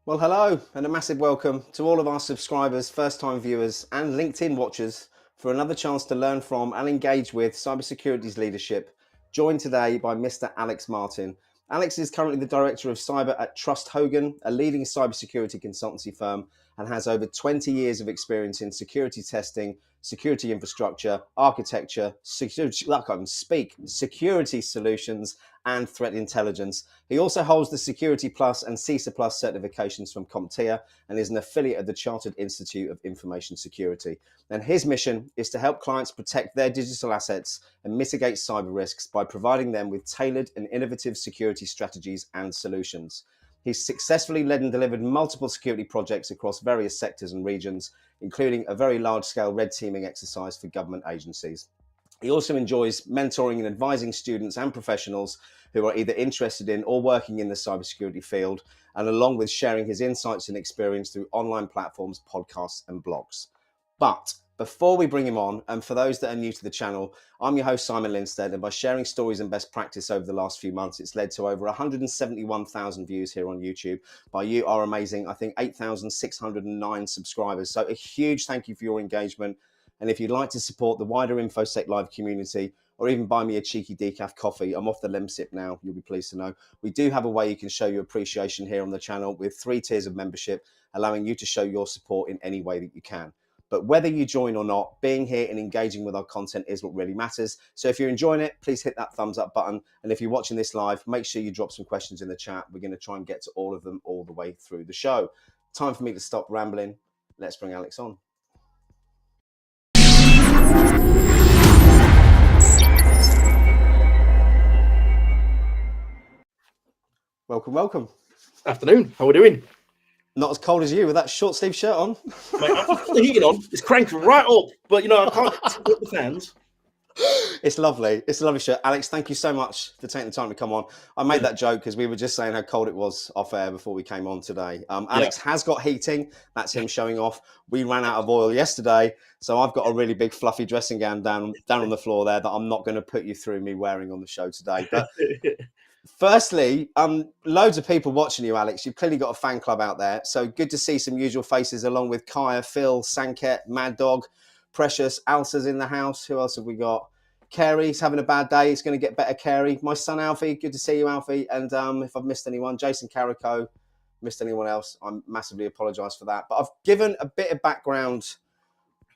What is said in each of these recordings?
Well, hello and a massive welcome to all of our subscribers, first-time viewers and LinkedIn watchers for another chance to learn from and engage with cybersecurity's leadership, joined today by Mr. Alex Martin. Alex is currently the Director of Cyber at Trust Hogen, a leading cybersecurity consultancy firm, and has over 20 years of experience in security testing, security infrastructure, architecture, security solutions, and threat intelligence. He also holds the Security Plus and CISA Plus certifications from CompTIA and is an affiliate of the Chartered Institute of Information Security. And his mission is to help clients protect their digital assets and mitigate cyber risks by providing them with tailored and innovative security strategies and solutions. He's successfully led and delivered multiple security projects across various sectors and regions, including a very large-scale red teaming exercise for government agencies. He also enjoys mentoring and advising students and professionals who are either interested in or working in the cybersecurity field, and along with sharing his insights and experience through online platforms, podcasts, and blogs. But before we bring him on, and for those that are new to the channel, I'm your host, Simon Linstead, and by sharing stories and best practice over the last few months, it's led to over 171,000 views here on YouTube. By you are amazing, I think 8,609 subscribers. So a huge thank you for your engagement. And if you'd like to support the wider InfoSec Live community, or even buy me a cheeky decaf coffee, I'm off the Lemsip now, you'll be pleased to know. We do have a way you can show your appreciation here on the channel with 3 tiers of membership, allowing you to show your support in any way that you can. But whether you join or not, being here and engaging with our content is what really matters. So if you're enjoying it, please hit that thumbs up button. And if you're watching this live, make sure you drop some questions in the chat. We're going to try and get to all of them all the way through the show. Time for me to stop rambling. Let's bring Alex on. Welcome, welcome. Afternoon. How are we doing? Not as cold as you with that short sleeve shirt on. Mate, I've got the heating on. It's cranked right up, but I can't put the fans. It's lovely. It's a lovely shirt. Alex, thank you so much for taking the time to come on. I made that joke because we were just saying how cold it was off air before we came on today. Alex has got heating. That's him showing off. We ran out of oil yesterday, so I've got a really big fluffy dressing gown down on the floor there that I'm not going to put you through me wearing on the show today. But firstly, loads of people watching you, Alex. You've clearly got a fan club out there. So good to see some usual faces along with Kaya, Phil, Sanket, Mad Dog, Precious, Alsa's in the house. Who else have we got? Carey's having a bad day. It's going to get better, Carey. My son, Alfie. Good to see you, Alfie. And if I've missed anyone, Jason Carrico, missed anyone else, I massively apologise for that. But I've given a bit of background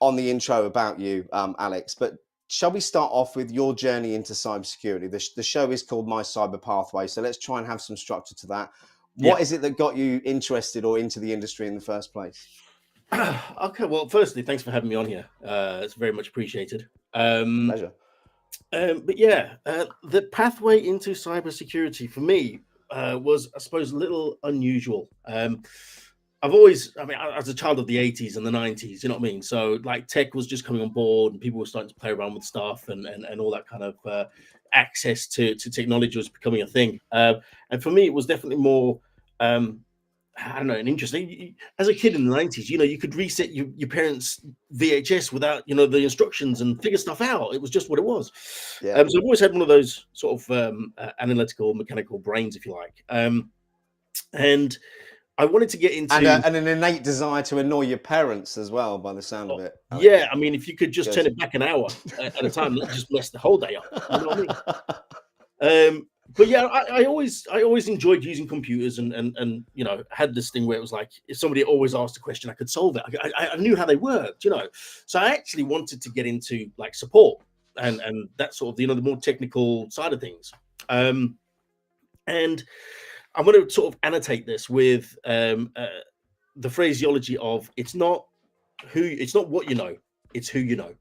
on the intro about you, Alex. But shall we start off with your journey into cybersecurity? The show is called My Cyber Pathway. So let's try and have some structure to that. What is it that got you interested or into the industry in the first place? Okay, well, firstly, thanks for having me on here. It's very much appreciated. Pleasure. But the pathway into cybersecurity for me was, I suppose, a little unusual. I've always, as a child of the 80s and the 90s, you know what I mean? So like tech was just coming on board and people were starting to play around with stuff and all that kind of access to technology was becoming a thing. And for me, it was definitely more, I don't know, an interesting. As a kid in the 90s, you could reset your parents' VHS without, the instructions and figure stuff out. It was just what it was. Yeah. So I've always had one of those sort of analytical, mechanical brains, if you like. And I wanted to get into... And an innate desire to annoy your parents as well, by the sound of it. Alex. Yeah, if you could just turn it back an hour at a time, that just messed the whole day up. You know what I mean? But yeah, I always enjoyed using computers and had this thing where it was like, if somebody always asked a question, I could solve it. I knew how they worked, So I actually wanted to get into like support and that sort of, the more technical side of things. And I'm going to sort of annotate this with the phraseology of it's not what you know, it's who you know,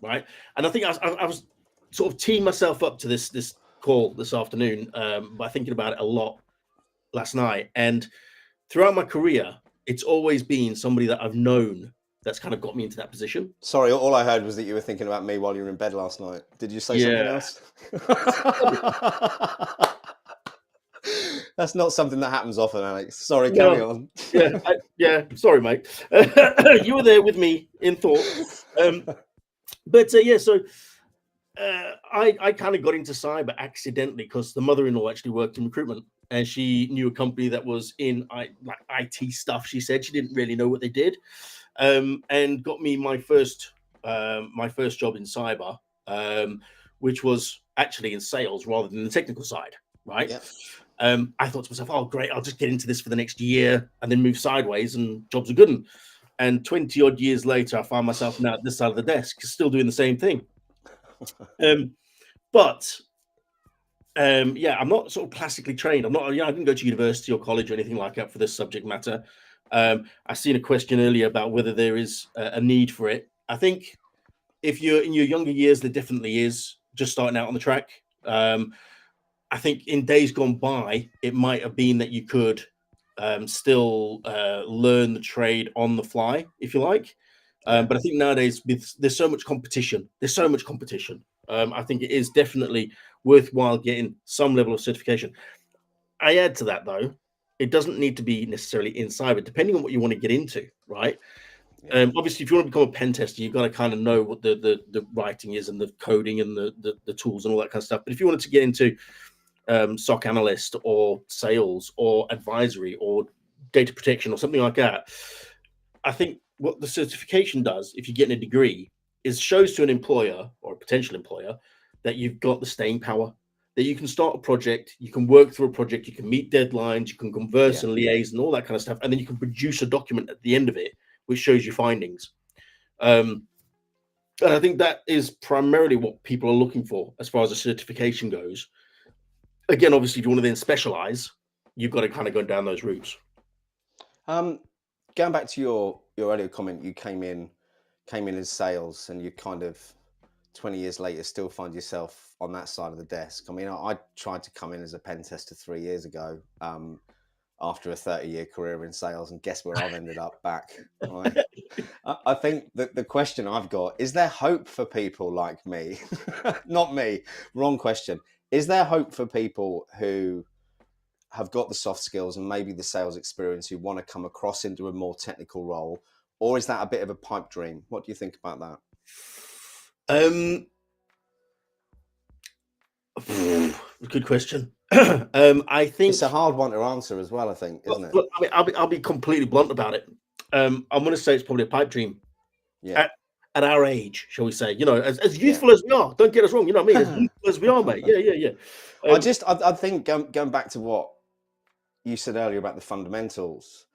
right? And I think I was sort of teeing myself up to this call this afternoon by thinking about it a lot last night. And throughout my career, it's always been somebody that I've known that's kind of got me into that position. Sorry, all I heard was that you were thinking about me while you were in bed last night. Did you say something else? That's not something that happens often, Alex. Sorry, carry on. Sorry, mate. You were there with me in thought. So I kind of got into cyber accidentally because the mother-in-law actually worked in recruitment and she knew a company that was in IT stuff. She said she didn't really know what they did, and got me my first job in cyber, which was actually in sales rather than the technical side, right? Yep. I thought to myself, oh, great, I'll just get into this for the next year and then move sideways and jobs are good. And 20 odd years later, I find myself now at this side of the desk, still doing the same thing. I'm not sort of classically trained. I didn't go to university or college or anything like that for this subject matter. I've seen a question earlier about whether there is a need for it. I think if you're in your younger years, there definitely is, just starting out on the track. I think in days gone by, it might have been that you could still learn the trade on the fly, if you like. But I think nowadays there's so much competition. I think it is definitely worthwhile getting some level of certification. I add to that, though, it doesn't need to be necessarily in cyber, depending on what you want to get into, right? Yeah. Obviously, if you want to become a pen tester, you've got to kind of know what the writing is and the coding and the tools and all that kind of stuff. But if you wanted to get into SOC analyst or sales or advisory or data protection or something like that, I think what the certification does, if you're getting a degree, is shows to an employer or a potential employer that you've got the staying power, that you can start a project, you can work through a project, you can meet deadlines, you can converse and liaise and all that kind of stuff. And then you can produce a document at the end of it, which shows your findings. And I think that is primarily what people are looking for as far as a certification goes. Again, obviously, if you want to then specialize, you've got to kind of go down those routes. Going back to your earlier comment, you came in as sales, and you kind of 20 years later still find yourself on that side of the desk. I mean, I tried to come in as a pen tester 3 years ago, after a 30-year career in sales, and guess where I've ended up back, right? I think that the question I've got, is there hope for people like me? Not me, wrong question. Is there hope for people who have got the soft skills and maybe the sales experience, who want to come across into a more technical role? Or is that a bit of a pipe dream? What do you think about that? Good question. I think it's a hard one to answer as well, I think, isn't it? Look, I mean, I'll be completely blunt about it. I'm going to say it's probably a pipe dream. Yeah. At our age, shall we say, as youthful as we are, don't get us wrong, you know what I mean? As youthful as we are, mate. Yeah. I think going back to what you said earlier about the fundamentals,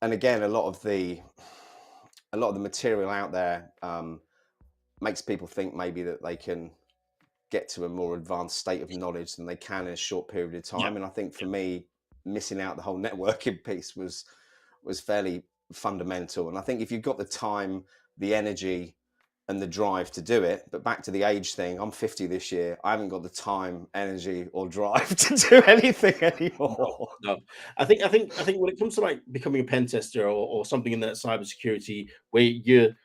and again, a lot of the material out there makes people think maybe that they can get to a more advanced state of knowledge than they can in a short period of time. Yeah. And I think for me, missing out the whole networking piece was fairly fundamental. And I think if you've got the time, the energy, and the drive to do it, but back to the age thing, I'm 50 this year. I haven't got the time, energy, or drive to do anything anymore. No. I think when it comes to like becoming a pen tester or something in that cybersecurity, where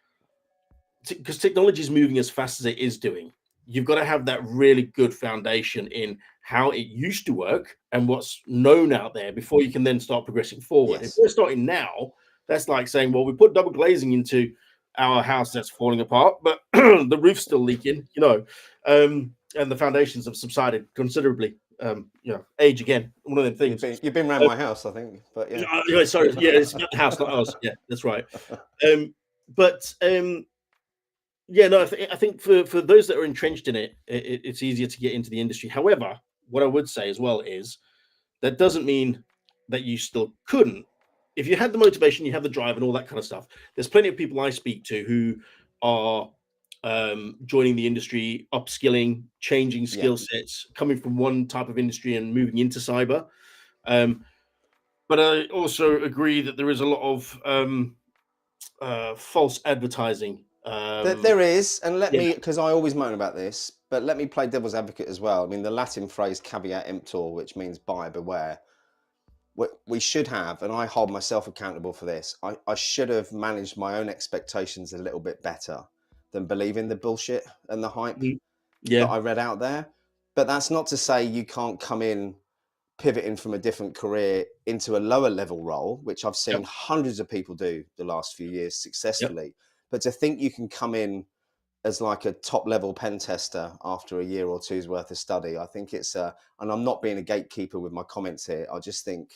because technology is moving as fast as it is doing, you've got to have that really good foundation in how it used to work and what's known out there before you can then start progressing forward. Yes. If we're starting now, that's like saying, well, we put double glazing into our house that's falling apart, but the roof's still leaking, and the foundations have subsided considerably. Age again, one of them things. You've been around my house, I think, but yeah. Sorry, yeah, it's about the house, not us. Yeah, that's right. Yeah, no, I think for those that are entrenched in it, it's easier to get into the industry. However, what I would say as well is that doesn't mean that you still couldn't. If you had the motivation, you have the drive and all that kind of stuff. There's plenty of people I speak to who are joining the industry, upskilling, changing skill sets, coming from one type of industry and moving into cyber. But I also agree that there is a lot of false advertising. There is, and let me, because I always moan about this, but let me play devil's advocate as well. I mean, the Latin phrase caveat emptor, which means buyer beware. We should have, and I hold myself accountable for this, I should have managed my own expectations a little bit better than believing the bullshit and the hype that I read out there. But that's not to say you can't come in pivoting from a different career into a lower level role, which I've seen hundreds of people do the last few years successfully. But to think you can come in as like a top level pen tester after a year or two's worth of study, I think it's and I'm not being a gatekeeper with my comments here. I just think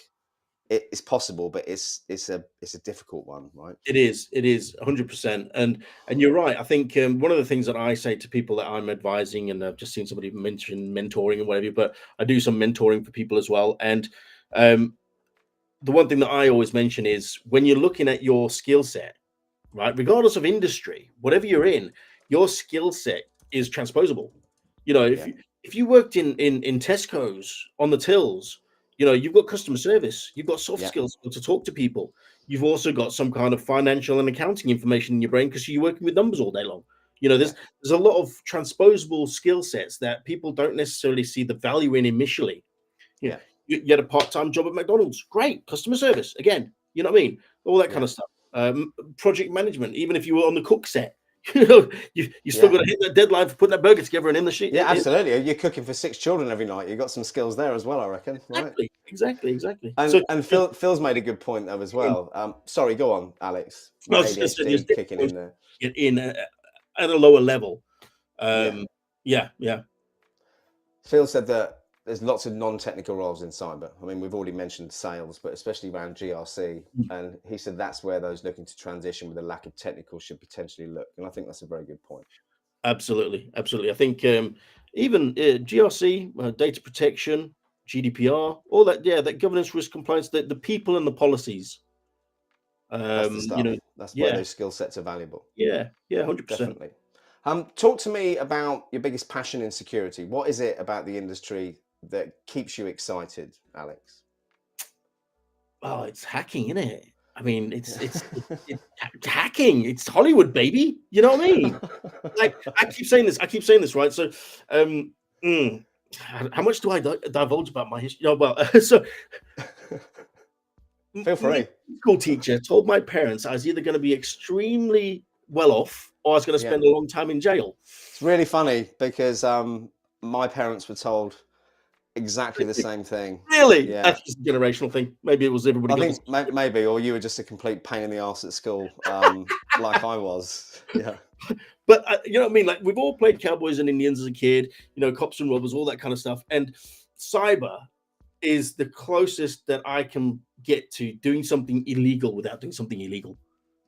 it's possible, but it's a difficult one, right? It is 100%. And you're right. I think one of the things that I say to people that I'm advising, and I've just seen somebody mention mentoring and whatever, but I do some mentoring for people as well. And the one thing that I always mention is when you're looking at your skill set, right, regardless of industry, whatever you're in, your skill set is transposable. If you worked in Tesco's on the tills, you've got customer service, you've got soft skills to talk to people. You've also got some kind of financial and accounting information in your brain because you're working with numbers all day long. There's a lot of transposable skill sets that people don't necessarily see the value in initially. You had a part-time job at McDonald's, great, customer service again. You know what I mean? All that kind of stuff. Project management, even if you were on the cook set, you still got to hit that deadline for putting that burger together and in the sheet. Yeah, absolutely. You're cooking for 6 children every night. You've got some skills there as well, I reckon. Exactly. And Phil's made a good point though as well. Sorry, go on, Alex. My ADHD kicking in there. Get in at a lower level. Yeah. Phil said that there's lots of non-technical roles in cyber. I mean, we've already mentioned sales, but especially around GRC. And he said that's where those looking to transition with a lack of technical should potentially look. And I think that's a very good point. Absolutely. I think even GRC, data protection, GDPR, all that, that governance, risk, compliance, the people and the policies That's the You stuff. know, That's where yeah, those skill sets are valuable. yeah, 100%. Definitely. Talk to me about your biggest passion in security. What is it about the industry that keeps you excited, Alex? Oh, it's hacking, isn't it? I mean, it's hacking. It's Hollywood, baby. You know what I mean? Like I keep saying this. I keep saying this, right? So, um, mm, how much do I divulge about my history? No, well, so Feel my free. school teacher told my parents I was either going to be extremely well off or I was going to Yeah. spend a long time in jail. It's really funny because my parents were told exactly the same thing. Really? Yeah. That's just a generational thing. Maybe it was everybody I got this. think maybe, or you were just a complete pain in the arse at school, like I was. Yeah. But you know what I mean? Like we've all played cowboys and Indians as a kid, you know, cops and robbers, all that kind of stuff. And cyber is the closest that I can get to doing something illegal without doing something illegal.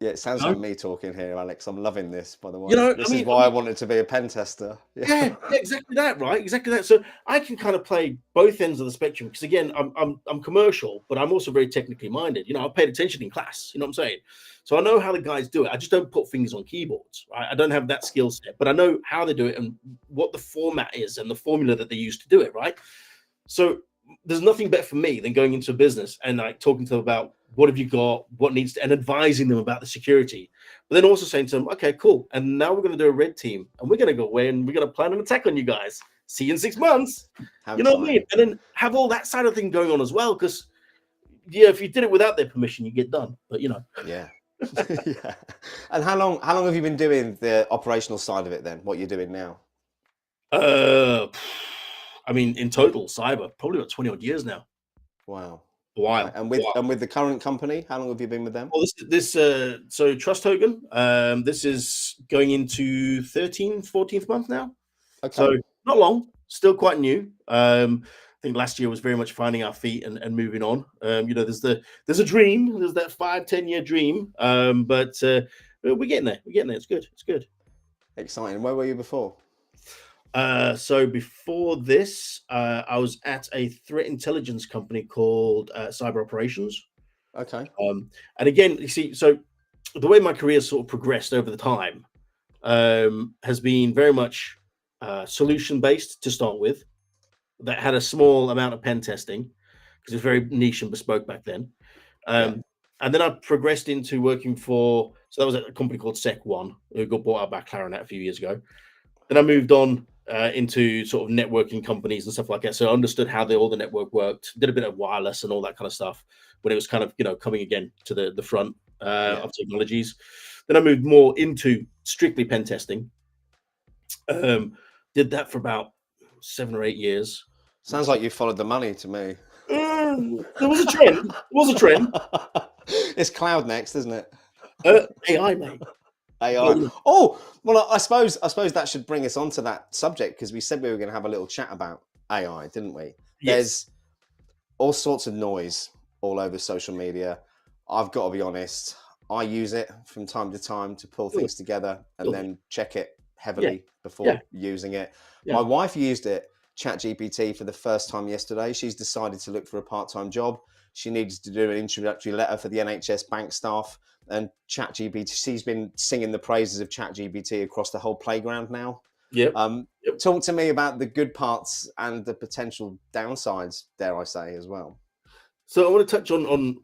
Yeah, it sounds You like know, me talking here, Alex. I'm loving this, by the you way. know, This is why I wanted to be a pen tester. yeah, yeah, exactly that, right? Exactly that. So I can kind of play both ends of the spectrum because again, I'm commercial, but I'm also very technically minded. You know, I paid attention in class. You know what I'm saying? So I know how the guys do it. I just don't put fingers on keyboards, right? I don't have that skill set, but I know how they do it and what the format is and the formula that they use to do it, right? So there's nothing better for me than going into a business and like talking to them about what have you got, what needs to, and advising them about the security. But then also saying to them, okay, cool. And now we're going to do a red team and we're going to go away and we're going to plan an attack on you guys. See you in 6 months. How You know what I mean? exciting. And then have all that side of thing going on as well. Because yeah, if you did it without their permission, you get done. But you know. Yeah. Yeah. And how long have you been doing the operational side of it then? What you're doing now? Uh I mean, in total, cyber, probably about 20 odd years now. Wow. A Right. while. And A with while. and with the current company, how long have you been with them? Well, so Trust Hogen, this is going into 13th, 14th month now. Okay. So not long, still quite new. I think last year was very much finding our feet and moving on. You know, there's a dream, there's that 5-10 year dream. But we're getting there. We're getting there. It's good. It's good. Exciting. Where were you before? So before this, I was at a threat intelligence company called Cyber Operations. Okay. And again, you see, so the way my career sort of progressed over the time has been very much solution based to start with. That had a small amount of pen testing because it was very niche and bespoke back then. Yeah. And then I progressed into working for, so that was at a company called Sec1, who got bought out by Clarinet a few years ago. Then I moved on into sort of networking companies and stuff like that. So I understood how all the network worked, did a bit of wireless and all that kind of stuff when it was kind of, you know, coming again to the front Yeah. of technologies. Then I moved more into strictly pen testing. Did that for about 7 or 8 years. Sounds like you followed the money to me. There was a trend. There was a trend. It's cloud next, isn't it? AI, mate. AI. Well, Oh, well, I suppose that should bring us onto that subject because we said we were going to have a little chat about AI, didn't we? yes. There's all sorts of noise all over social media. I've got to be honest. I use it from time to time to pull Sure. things together and Sure. then check it heavily before Yeah. using it. Yeah. My wife used it, ChatGPT, for the first time yesterday. She's decided to look for a part-time job. She needs to do an introductory letter for the NHS bank staff. And ChatGPT, she's been singing the praises of ChatGPT across the whole playground now. Yep. Talk to me about the good parts and the potential downsides, dare I say, as well. So I want to touch on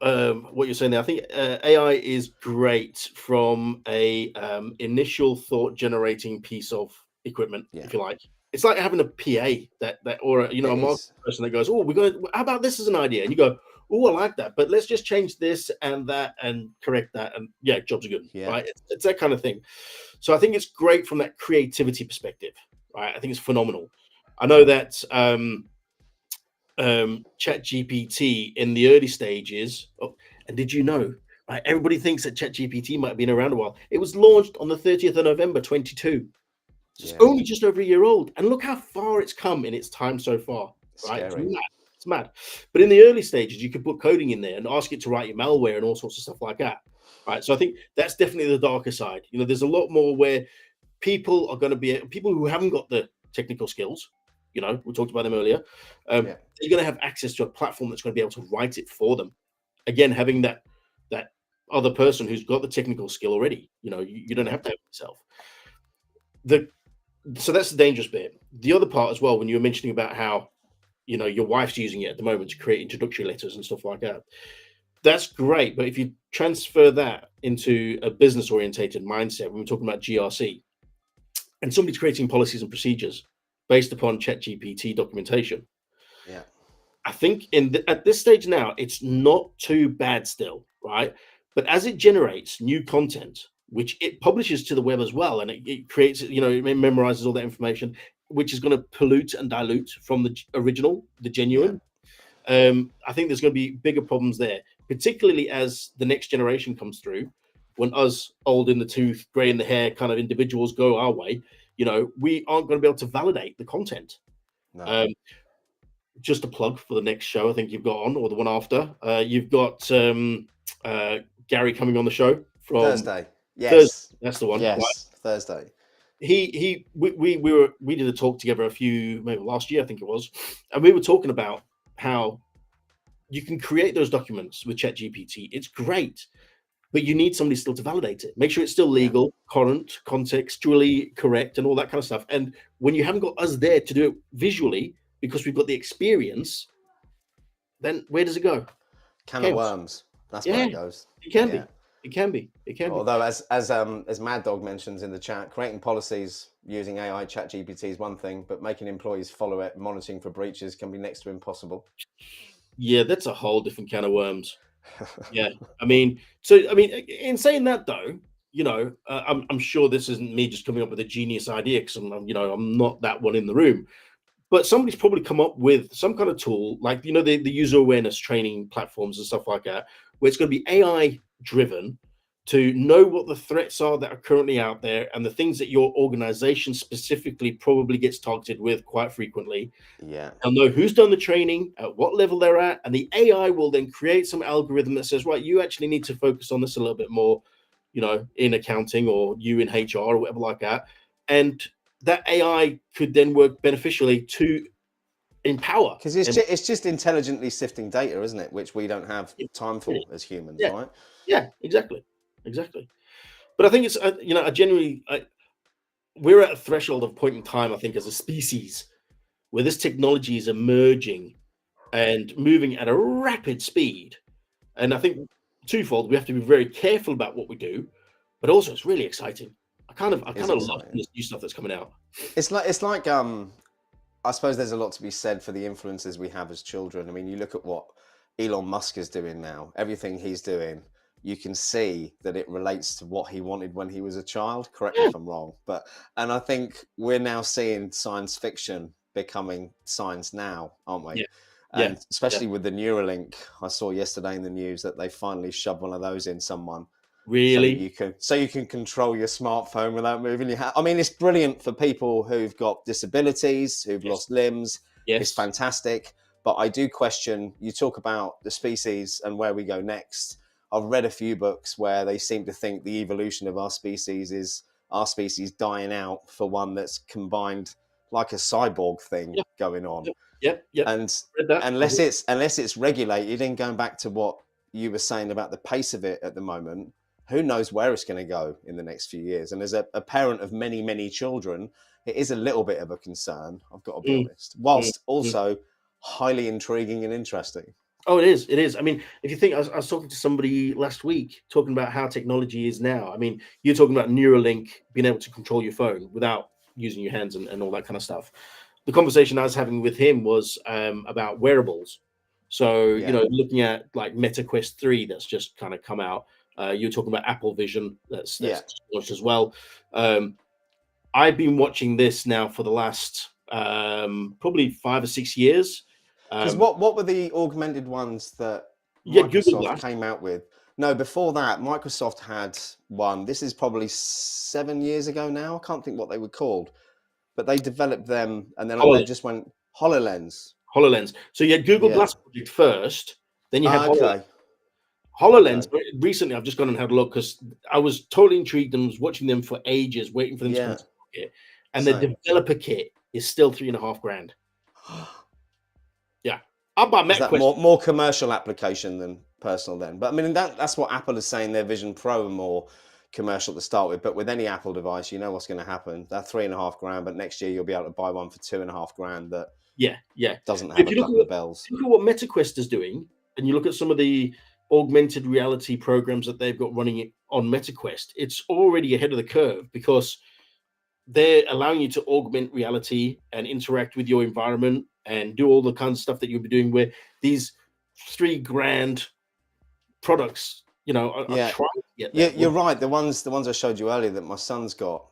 what you're saying there. I think AI is great from a initial thought generating piece of equipment, Yeah. if you like. It's like having a PA that or a, you know, It a marketing is. person that goes, "Oh, we're going. How about this as an idea?" And you go, "Oh, I like that, but let's just change this and that and correct that." And yeah, jobs are good, Yeah. right? It's that kind of thing. So I think it's great from that creativity perspective, right? I think it's phenomenal. I know that ChatGPT in the early stages. Oh, and did you know? Right, everybody thinks that ChatGPT might have been around a while. It was launched on the 30th of November, 22. So it's Yeah. only just over a year old, and look how far it's come in its time so far. Right, Scary. it's mad. But in the early stages, you could put coding in there and ask it to write your malware and all sorts of stuff like that. Right, so I think that's definitely the darker side. You know, there's a lot more where people are going to be people who haven't got the technical skills. You know, we talked about them earlier. Yeah. They're going to have access to a platform that's going to be able to write it for them. Again, having that other person who's got the technical skill already. You don't have to have it yourself. So that's the dangerous bit. The other part as well, when you were mentioning about how your wife's using it at the moment to create introductory letters and stuff like that, that's great. But if you transfer that into a business orientated mindset, when we're talking about GRC, and somebody's creating policies and procedures based upon ChatGPT documentation, Yeah. I think at this stage now, it's not too bad still, right? But as it generates new content, which it publishes to the web as well, and it creates, it memorizes all that information, which is going to pollute and dilute from the original, the genuine. I think there's going to be bigger problems there, particularly as the next generation comes through. When us old in the tooth, grey in the hair kind of individuals go our way, we aren't going to be able to validate the content. No. Just a plug for the next show I think you've got on, or the one after. You've got Gary coming on the show from Thursday. Yes. Thursday. That's the one. Yes. Right? Thursday. We did a talk together maybe last year, I think it was, and we were talking about how you can create those documents with ChatGPT. It's great, but you need somebody still to validate it. Make sure it's still legal, current, contextually correct, and all that kind of stuff. And when you haven't got us there to do it visually, because we've got the experience, then where does it go? Can of worms. That's where it goes. It can be. It can be. Although, as Mad Dog mentions in the chat, creating policies using AI ChatGPT is one thing, but making employees follow it, monitoring for breaches, can be next to impossible. Yeah, that's a whole different can of worms. Yeah, in saying that though, I'm sure this isn't me just coming up with a genius idea, because I'm not that one in the room. But somebody's probably come up with some kind of tool, like the user awareness training platforms and stuff like that, where it's going to be AI driven to know what the threats are that are currently out there, and the things that your organization specifically probably gets targeted with quite frequently. Yeah. They'll know who's done the training, at what level they're at, and the AI will then create some algorithm that says, right, you actually need to focus on this a little bit more, in accounting, or you in HR or whatever like that. And that AI could then work beneficially to empower. Because it's just intelligently sifting data, isn't it? Which we don't have time for as humans, right? Yeah, exactly. But I think it's, we're at a threshold of point in time, I think, as a species, where this technology is emerging and moving at a rapid speed. And I think twofold, we have to be very careful about what we do, but also it's really exciting. I kind of love this new stuff that's coming out. It's like I suppose there's a lot to be said for the influences we have as children. I mean, you look at what Elon Musk is doing now, everything he's doing, you can see that it relates to what he wanted when he was a child. Correct me if I'm wrong, and I think we're now seeing science fiction becoming science now, aren't we? And especially with the Neuralink, I saw yesterday in the news that they finally shoved one of those in someone. Really? So you can control your smartphone without moving your hand. I mean, it's brilliant for people who've got disabilities, who've lost limbs. It's fantastic. But I do question, you talk about the species and where we go next. I've read a few books where they seem to think the evolution of our species is our species dying out for one that's combined like a cyborg thing going on. And unless it's regulated, and going back to what you were saying about the pace of it at the moment, who knows where it's going to go in the next few years. And as a parent of many, many children, it is a little bit of a concern, I've got to be honest, whilst also highly intriguing and interesting. Oh, it is. I mean, if you think, I was talking to somebody last week talking about how technology is now. I mean, you're talking about Neuralink being able to control your phone without using your hands and all that kind of stuff. The conversation I was having with him was about wearables. So, looking at like Meta Quest 3 that's just kind of come out. You're talking about Apple Vision that's launched as well. I've been watching this now for the last probably 5 or 6 years. Because what were the augmented ones that Microsoft came out with? No, before that, Microsoft had one. This is probably 7 years ago now. I can't think what they were called, but they developed them, and then they just went HoloLens. So you had Google Glass Project first, then you had HoloLens. Recently, I've just gone and had a look because I was totally intrigued and was watching them for ages, waiting for them to come to market. And the developer kit is still $3,500. Yeah, I'll buy MetaQuest. More commercial application than personal then. But I mean, that's what Apple is saying. Their Vision Pro are more commercial to start with. But with any Apple device, you know what's going to happen. They're $3,500, but next year you'll be able to buy one for $2,500 that doesn't have a couple of bells. Look at what MetaQuest is doing, and you look at some of the augmented reality programs that they've got running on MetaQuest, it's already ahead of the curve because they're allowing you to augment reality and interact with your environment and do all the kinds of stuff that you'll be doing where these $3,000 products, are trying to get there. You're right. The ones I showed you earlier that my son's got,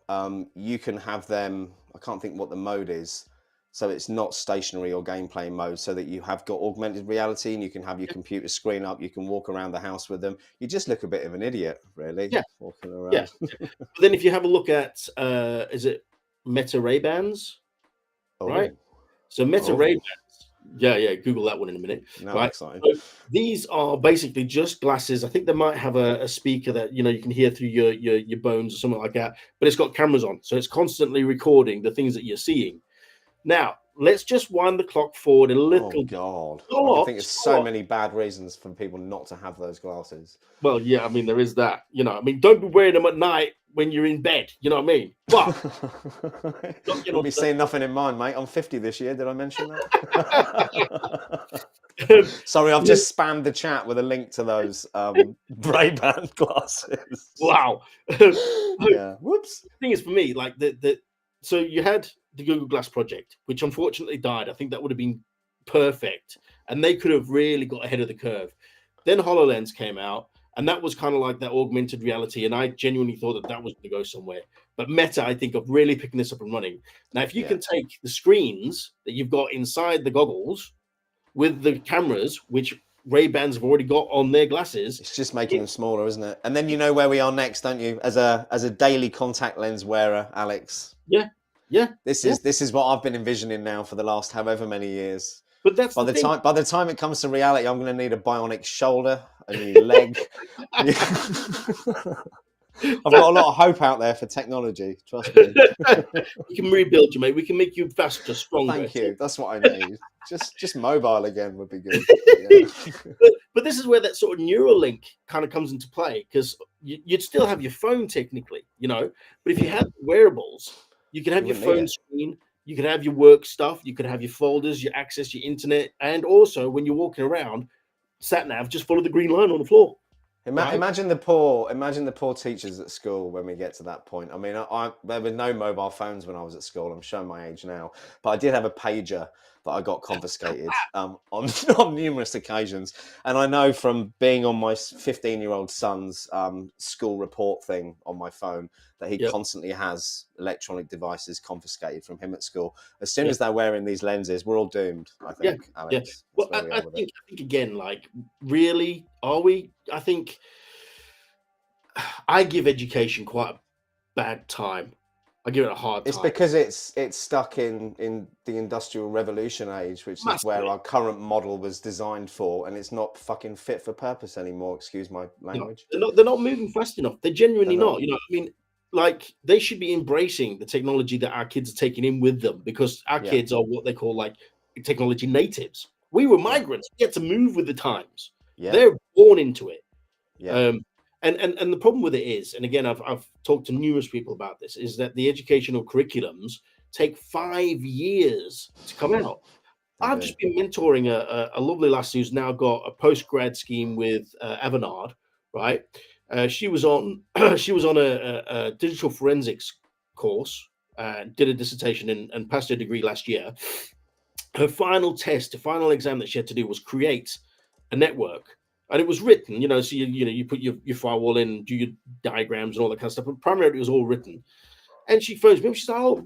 you can have them. I can't think what the mode is. So it's not stationary or gameplay mode, so that you have got augmented reality and you can have your computer screen up. You can walk around the house with them. You just look a bit of an idiot, really, walking around. But then if you have a look at, is it Meta Raybands? Right? So Meta Raybands. Yeah. Google that one in a minute. No, right? Exciting. So these are basically just glasses. I think they might have a speaker that you can hear through your bones or something like that. But it's got cameras on, so it's constantly recording the things that you're seeing. Now, let's just wind the clock forward a little. Oh, God. I think there's so many bad reasons for people not to have those glasses. Well, yeah, I mean, there is that. Don't be wearing them at night when you're in bed. You know what I mean? But you'll be seeing nothing in mine, mate. I'm 50 this year. Did I mention that? Sorry, I've just spammed the chat with a link to those Rayband glasses. Wow. Yeah. Whoops. The thing is, for me, like so you had the Google Glass project, which unfortunately died. I think that would have been perfect, and they could have really got ahead of the curve. Then HoloLens came out, and that was kind of like that augmented reality, and I genuinely thought that was going to go somewhere. But Meta, I think, of really picking this up and running. Now, if you can take the screens that you've got inside the goggles with the cameras, which Ray-Bans have already got on their glasses, it's just making them smaller, isn't it? And then you know where we are next, don't you? As a daily contact lens wearer, Alex. Yeah. This is what I've been envisioning now for the last however many years. But that's by the time it comes to reality, I'm going to need a bionic shoulder, a new leg. I've got a lot of hope out there for technology. Trust me. We can rebuild you, mate. We can make you faster, stronger. Thank you. That's what I need. Just mobile again would be good. But this is where that sort of Neuralink kind of comes into play, because you'd still have your phone technically, But if you had wearables, you can have your phone screen, you can have your work stuff, you can have your folders, your access, your internet, and also when you're walking around, sat nav, just follow the green line on the floor. Imagine the poor teachers at school when we get to that point. I mean, there were no mobile phones when I was at school. I'm showing my age now, but I did have a pager that I got confiscated on numerous occasions. And I know from being on my 15-year-old son's school report thing on my phone that he constantly has electronic devices confiscated from him at school. As soon as they're wearing these lenses, we're all doomed, I think, Alex. Well, I think again, like, really, are we? I think I give education quite a bad time. I give it a hard time. It's because it's stuck in the Industrial Revolution age, which is where our current model was designed for, and it's not fucking fit for purpose anymore. Excuse my language. No, they're not moving fast enough. They're genuinely not. I mean, like, they should be embracing the technology that our kids are taking in with them, because our kids are what they call like technology natives. We were migrants. We had to move with the times. They're born into it. And the problem with it is, and again, I've talked to numerous people about this, is that the educational curriculums take 5 years to come out. I've just been mentoring a lovely lass who's now got a post-grad scheme with Avanade, right? She was on a digital forensics course, did a dissertation and passed her degree last year. Her final exam that she had to do was create a network. And it was written, so you put your firewall in, do your diagrams and all that kind of stuff. But primarily, it was all written. And she phones me and she's like, "Oh,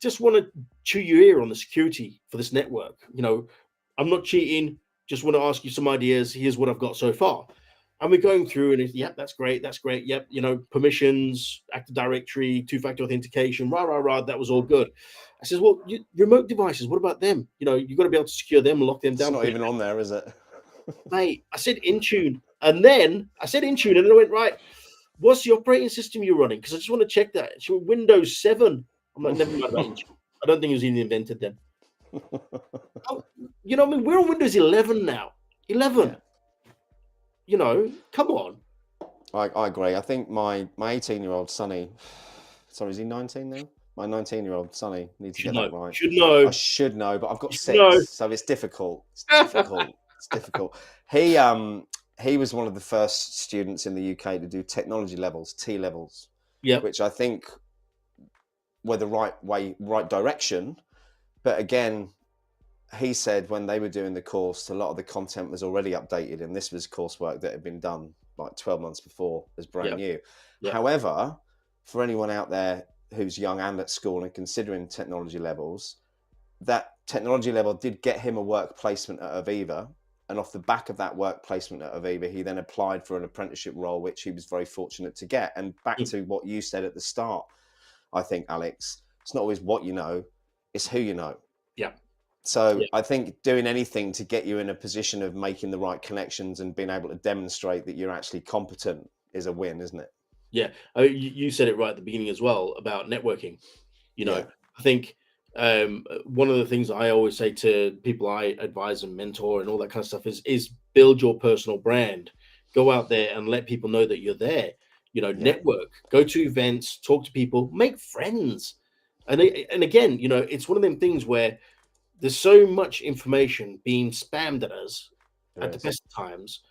just want to chew your ear on the security for this network. I'm not cheating. Just want to ask you some ideas. Here's what I've got so far." And we're going through, and that's great. Yep, permissions, Active Directory, two-factor authentication, rah. That was all good. I says, well, remote devices, what about them? You've got to be able to secure them and lock them down. It's not even on there, is it? Mate, I said Intune, and then I went, right, what's the operating system you're running? Because I just want to check that. It's Windows 7. I'm like, never mind about Intune. I don't think it was even invented then. We're on Windows 11 now. 11. come on. I agree. I think my 18-year-old Sonny, sorry, is he 19 now? My 19-year-old Sonny needs to Should get know. that right. Should I know. should know, but I've got You should know. 6, so it's difficult. It's difficult. It's difficult. He was one of the first students in the UK to do technology levels, T levels, Yep. which I think were the right direction. But again, he said when they were doing the course, a lot of the content was already updated, and this was coursework that had been done like 12 months before as brand Yep. new. Yep. However, for anyone out there who's young and at school and considering technology levels, that technology level did get him a work placement at Aviva. And off the back of that work placement at Aviva, he then applied for an apprenticeship role, which he was very fortunate to get. And back to what you said at the start, I think, Alex, it's not always what you know, it's who you know. Yeah. So Yeah. I think doing anything to get you in a position of making the right connections and being able to demonstrate that you're actually competent is a win, isn't it? Yeah. I mean, you said it right at the beginning as well about networking. Yeah. I think one of the things I always say to people I advise and mentor and all that kind of stuff is build your personal brand. Go out there and let people know that you're there. Yeah. Network, go to events, talk to people, make friends. And again, it's one of them things where there's so much information being spammed at us at the best of times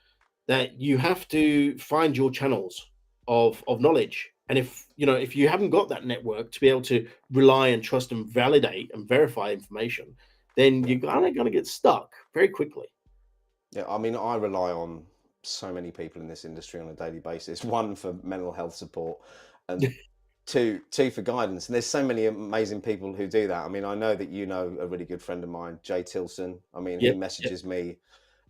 that you have to find your channels of knowledge. And if you haven't got that network to be able to rely and trust and validate and verify information, then you're going to get stuck very quickly. Yeah, I mean, I rely on so many people in this industry on a daily basis. One, for mental health support, and two for guidance. And there's so many amazing people who do that. I mean, I know that you know a really good friend of mine, Jay Tilson. I mean, he Yep. messages me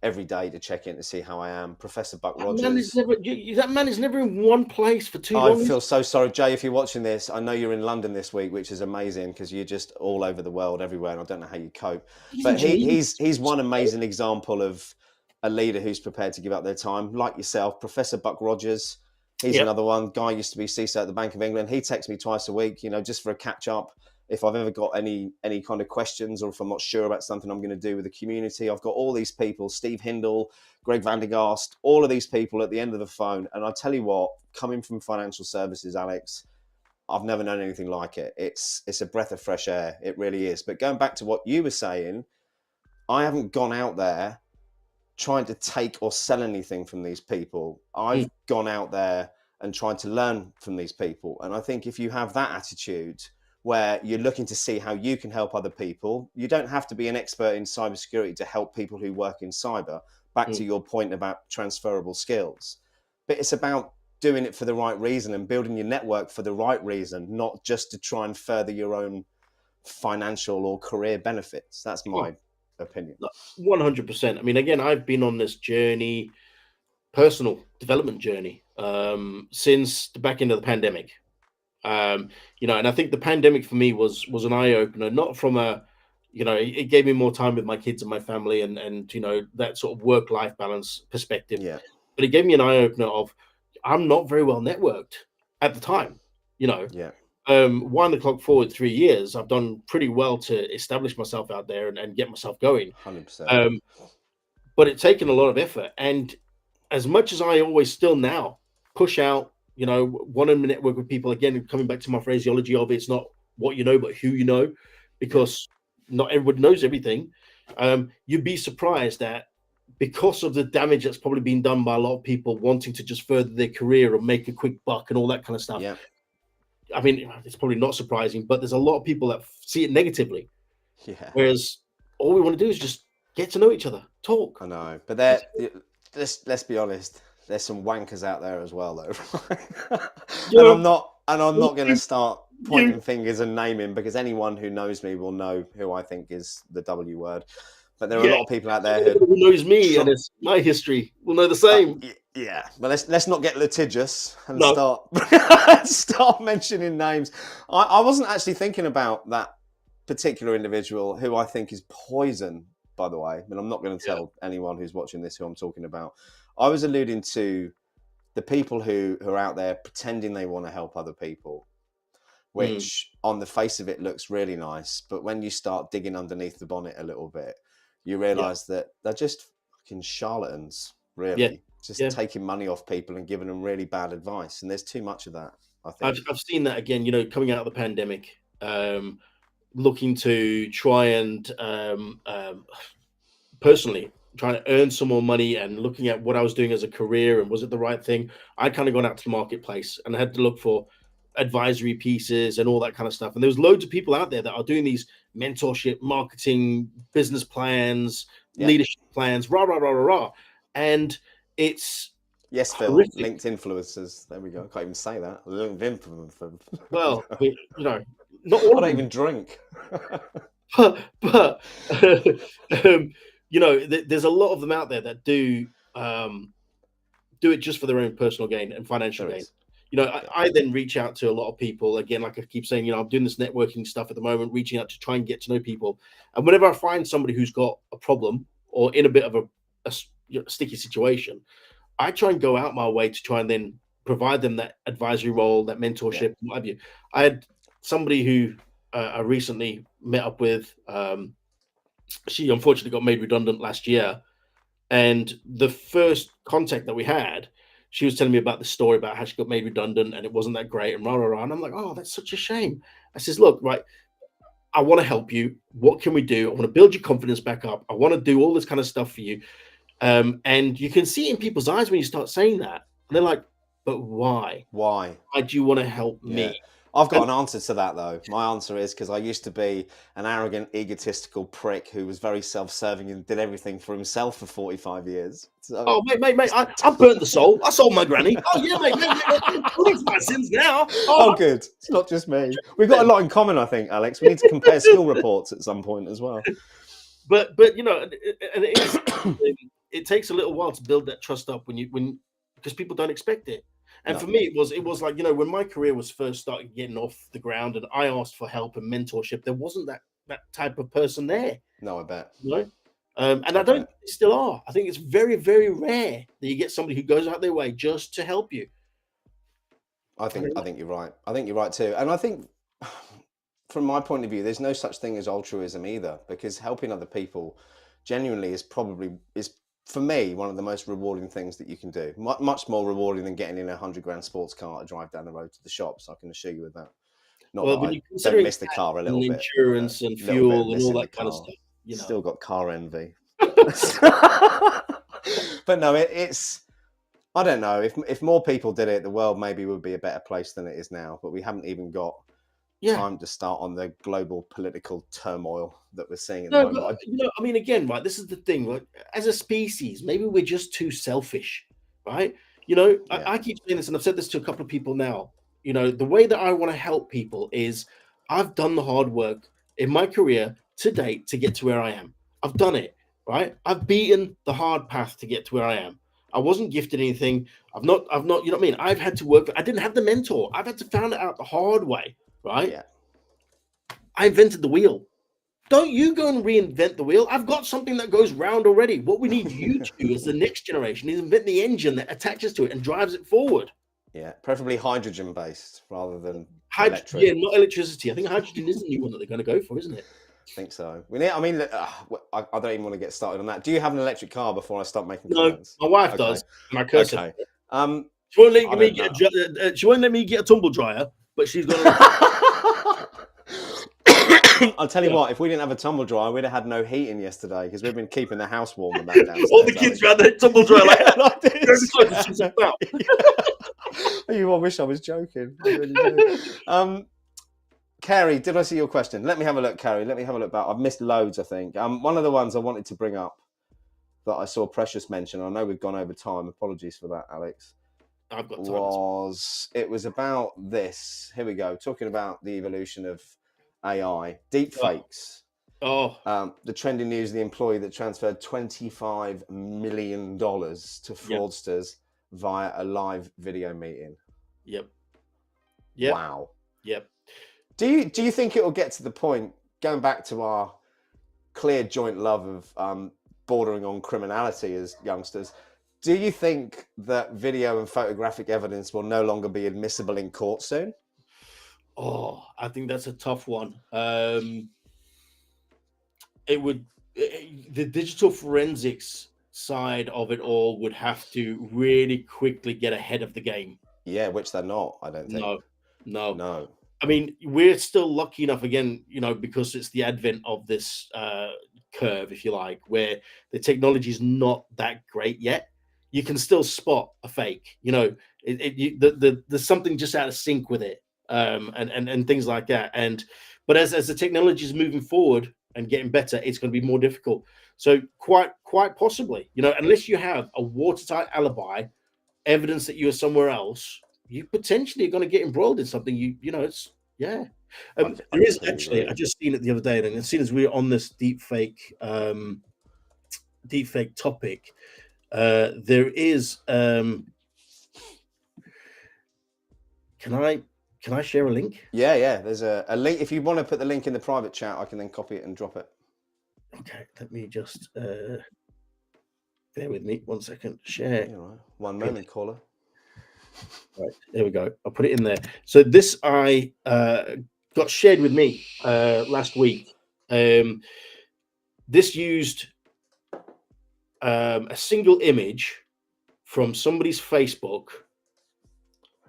every day to check in to see how I am. Professor Buck That man is Rogers. never in one place for too I long. feel so sorry, Jay, if you're watching this. I know you're in London this week, which is amazing because you're just all over the world, everywhere, and I don't know how you cope. He's in But Geneva. he's one amazing example of a leader who's prepared to give up their time, like yourself. Professor Buck Rogers, he's Yep. another one. Guy used to be CISO at the Bank of England. He texts me twice a week, just for a catch up. If I've ever got any kind of questions, or if I'm not sure about something I'm going to do with the community, I've got all these people: Steve Hindle, Greg Vandergast, all of these people at the end of the phone. And I tell you what, coming from financial services, Alex, I've never known anything like it. It's a breath of fresh air. It really is. But going back to what you were saying, I haven't gone out there trying to take or sell anything from these people. I've gone out there and tried to learn from these people. And I think if you have that attitude where you're looking to see how you can help other people, you don't have to be an expert in cybersecurity to help people who work in cyber. Back to your point about transferable skills. But it's about doing it for the right reason and building your network for the right reason, not just to try and further your own financial or career benefits. That's my opinion. 100%. I mean, again, I've been on this journey, personal development journey, since the back end of the pandemic. And I think the pandemic for me was an eye opener, not from it gave me more time with my kids and my family and that sort of work life balance perspective. Yeah. But it gave me an eye opener of I'm not very well networked at the time. Yeah. Wind the clock forward 3 years, I've done pretty well to establish myself out there and get myself going. 100%. But it's taken a lot of effort. And as much as I always still now push out, want to network with people, again, coming back to my phraseology of it's not what you know, but who you know, because not everyone knows everything. You'd be surprised that because of the damage that's probably been done by a lot of people wanting to just further their career or make a quick buck and all that kind of stuff. Yeah. I mean, it's probably not surprising, but there's a lot of people that see it negatively. Yeah. Whereas all we want to do is just get to know each other, talk. I know, but let's be honest. There's some wankers out there as well, though. And I'm not going to start pointing fingers and naming, because anyone who knows me will know who I think is the W word. But there are a lot of people out there who knows me and it's my history will know the same. Yeah, but let's not get litigious and No. start mentioning names. I wasn't actually thinking about that particular individual, who I think is poison, by the way. And I'm not going to tell anyone who's watching this who I'm talking about. I was alluding to the people who are out there pretending they want to help other people, which on the face of it looks really nice. But when you start digging underneath the bonnet a little bit, you realize that they're just fucking charlatans, really. just taking money off people and giving them really bad advice. And there's too much of that, I think. I've seen that again, coming out of the pandemic, looking to try and personally trying to earn some more money and looking at what I was doing as a career and was it the right thing. I'd kind of gone out to the marketplace and I had to look for advisory pieces and all that kind of stuff. And there was loads of people out there that are doing these mentorship, marketing, business plans, leadership plans, rah, rah, rah, rah, rah. And it's Phil, linked influencers. There we go. I can't even say that. Well, not all. I don't even drink. but there's a lot of them out there that do it just for their own personal gain and financial gain. I then reach out to a lot of people again, like I keep saying, I'm doing this networking stuff at the moment, reaching out to try and get to know people. And whenever I find somebody who's got a problem or in a bit of a sticky situation, I try and go out my way to try and then provide them that advisory role, that mentorship, what have you. I had somebody who I recently met up with. She unfortunately got made redundant last year. And the first contact that we had, she was telling me about the story about how she got made redundant and it wasn't that great and rah, rah, rah. And I'm like, oh, that's such a shame. I says, look, right, I want to help you. What can we do? I want to build your confidence back up. I want to do all this kind of stuff for you. And you can see in people's eyes when you start saying that. And they're like, but why? Why? Why do you want to help me? I've got an answer to that, though. My answer is because I used to be an arrogant, egotistical prick who was very self-serving and did everything for himself for 45 years. So... Oh, mate, I burnt the soul. I sold my granny. Oh, yeah, mate. It's my sins now. Oh, good. It's not just me. We've got a lot in common, I think, Alex. We need to compare skill reports at some point as well. But and it takes a little while to build that trust up because people don't expect it. And for me, it was like, when my career was first starting getting off the ground and I asked for help and mentorship, there wasn't that type of person there. No, I bet. And I don't think they still are. I think it's very, very rare that you get somebody who goes out their way just to help you. I think you're right. I think you're right too. And I think from my point of view, there's no such thing as altruism either, because helping other people genuinely is for me, one of the most rewarding things that you can do. Much more rewarding than getting in a 100 grand sports car to drive down the road to the shops. I can assure you with that. When you don't miss the car a little bit. Insurance and fuel and all that kind of stuff. Still got car envy. But no, it's... I don't know. If more people did it, the world maybe would be a better place than it is now. But we haven't even got time to start on the global political turmoil that we're seeing at the moment. But, again, right, this is the thing. Like, as a species, maybe we're just too selfish, right? I keep saying this, and I've said this to a couple of people now. The way that I want to help people is I've done the hard work in my career to date to get to where I am. I've done it, right? I've beaten the hard path to get to where I am. I wasn't gifted anything. I've not, you know what I mean? I've had to work. I didn't have the mentor. I've had to find it out the hard way. Right? Yeah. I invented the wheel. Don't you go and reinvent the wheel. I've got something that goes round already. What we need you to do as the next generation is invent the engine that attaches to it and drives it forward. Yeah, preferably hydrogen based rather than electric. Yeah, not electricity. I think hydrogen is the new one that they're going to go for, isn't it? I think so. I don't even want to get started on that. Do you have an electric car before I start making comments? No, my wife does. And I curse her. She won't let me get a tumble dryer. But she's got. I'll tell you what. If we didn't have a tumble dryer, we'd have had no heating yesterday because we've been keeping the house warm and that downstairs. All the kids around the tumble dryer I wish I was joking. I really do. Carrie, did I see your question? Let me have a look, Carrie. Let me have a look back. I've missed loads, I think. One of the ones I wanted to bring up that I saw Precious mention. I know we've gone over time. Apologies for that, Alex. I've got It was about this. Here we go. Talking about the evolution of AI, deep fakes. The trending news: the employee that transferred $25 million to fraudsters via a live video meeting. Yep. Wow. Yep. Do you think it will get to the point, going back to our clear joint love of bordering on criminality as youngsters? Do you think that video and photographic evidence will no longer be admissible in court soon? Oh, I think that's a tough one. The digital forensics side of it all would have to really quickly get ahead of the game. Yeah, which they're not, I don't think. No, no. No. I mean, we're still lucky enough again, because it's the advent of this curve, if you like, where the technology is not that great yet. You can still spot a fake. There's something just out of sync with it, and things like that. But as the technology is moving forward and getting better, it's going to be more difficult. So quite possibly, unless you have a watertight alibi, evidence that you are somewhere else, you potentially are going to get embroiled in something. It's yeah. I There is completely actually. agree. I just seen it the other day, and as soon as we're on this deepfake topic, there is. Can I share a link? Yeah. There's a link. If you want to put the link in the private chat, I can then copy it and drop it. Okay, let me just bear with me 1 second. Share. Right. One moment, caller. Right, there we go. I'll put it in there. So this I got shared with me last week. This used a single image from somebody's Facebook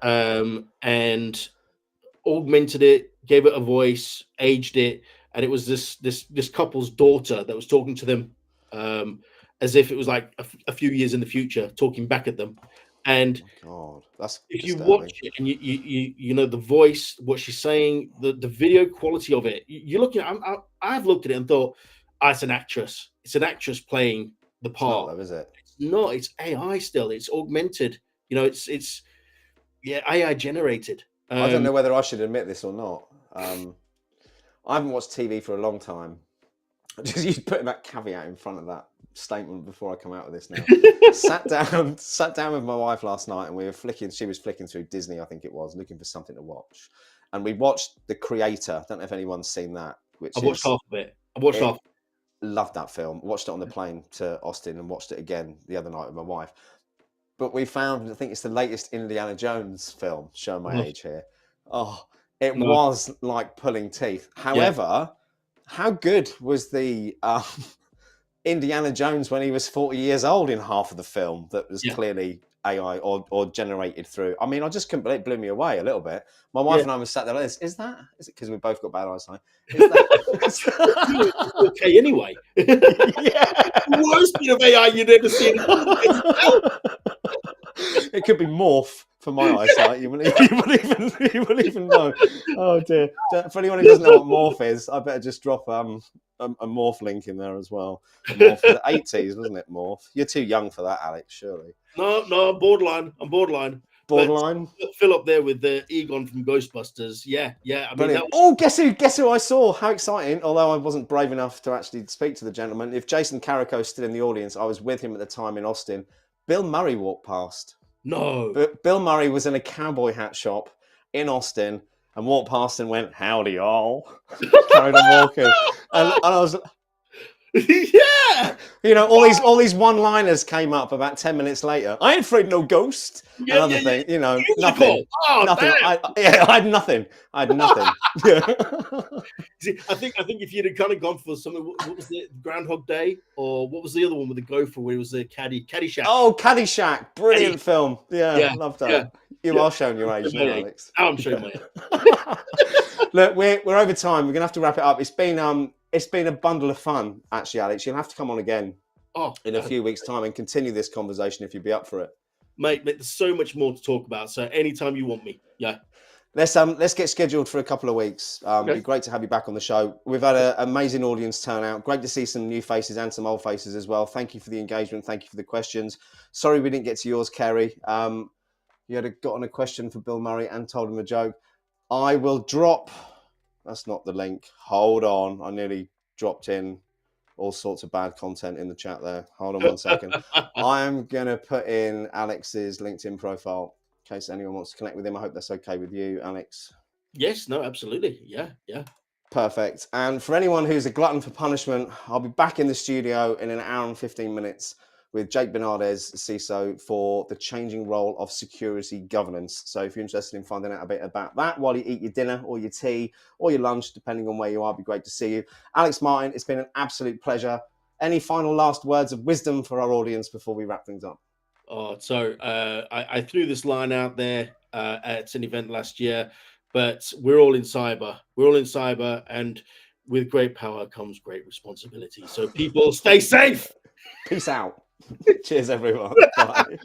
and augmented it, gave it a voice, aged it, and it was this couple's daughter that was talking to them as if it was like a few years in the future, talking back at them. And God, that's if you disturbing. watch it and you know the voice, what she's saying, the video quality of it, you're looking at. I've looked at it and thought, it's an actress. It's an actress playing the It's not part. though, is it? It's not. It's AI still. It's augmented. It's AI generated. I don't know whether I should admit this or not. I haven't watched TV for a long time. Just you putting that caveat in front of that statement before I come out with this now. sat down with my wife last night, and we were flicking. She was flicking through Disney, I think it was, looking for something to watch, and we watched The Creator. I don't know if anyone's seen that. I watched half of it. I watched half. Loved that film. Watched it on the plane to Austin, and watched it again the other night with my wife. But we found, I think it's the latest Indiana Jones film. Showing my age here. Oh, it was like pulling teeth. However, how good was the Indiana Jones when he was 40 years old in half of the film that was clearly AI or generated through? I mean, I just couldn't believe it. Blew me away a little bit. My wife and I was sat there like this. Is it because we both got bad eyesight? Is that okay anyway? The worst bit of AI you'd ever seen. It could be morph for my eyesight. You wouldn't even know. Oh dear! For anyone who doesn't know what morph is, I better just drop a morph link in there as well. Morph, the 80s, wasn't it? Morph. You're too young for that, Alex. Surely. No, I'm borderline. Borderline. But Phil up there with the Egon from Ghostbusters. Yeah. I mean, that was... Oh, guess who I saw? How exciting! Although I wasn't brave enough to actually speak to the gentleman. If Jason Carrico is still in the audience, I was with him at the time in Austin. Bill Murray walked past. No. But Bill Murray was in a cowboy hat shop in Austin and walked past and went, "Howdy, y'all." Carried on walking. And I was... Yeah. All these one-liners came up about 10 minutes later. I ain't afraid of no ghost. Another thing, nothing. Oh, nothing. I had nothing. See, I think if you'd have kind of gone for something, what was it, Groundhog Day, or what was the other one with the gopher where it was the Caddyshack? Oh, Caddyshack, brilliant film. Yeah, love that. Yeah. You are showing your age now, Alex. I'm showing my age. Look, we're over time. We're gonna have to wrap it up. It's been a bundle of fun, actually, Alex. You'll have to come on again in a few weeks' time and continue this conversation if you'd be up for it. Mate, there's so much more to talk about. So anytime you want me, let's get scheduled for a couple of weeks. It'd be great to have you back on the show. We've had an amazing audience turnout. Great to see some new faces and some old faces as well. Thank you for the engagement. Thank you for the questions. Sorry we didn't get to yours, Kerry. You had gotten a question for Bill Murray and told him a joke. I will drop... That's not the link. Hold on. I nearly dropped in all sorts of bad content in the chat there. Hold on 1 second. I'm going to put in Alex's LinkedIn profile in case anyone wants to connect with him. I hope that's okay with you, Alex. Yes, no, absolutely. Yeah. Perfect. And for anyone who's a glutton for punishment, I'll be back in the studio in an hour and 15 minutes with Jake Bernardez, CISO, for the changing role of security governance. So if you're interested in finding out a bit about that while you eat your dinner or your tea or your lunch, depending on where you are, it'd be great to see you. Alex Martin, it's been an absolute pleasure. any final last words of wisdom for our audience before we wrap things up? So I threw this line out there at an event last year, but we're all in cyber. We're all in cyber, and with great power comes great responsibility. So people, stay safe. Peace out. Cheers, everyone. Bye.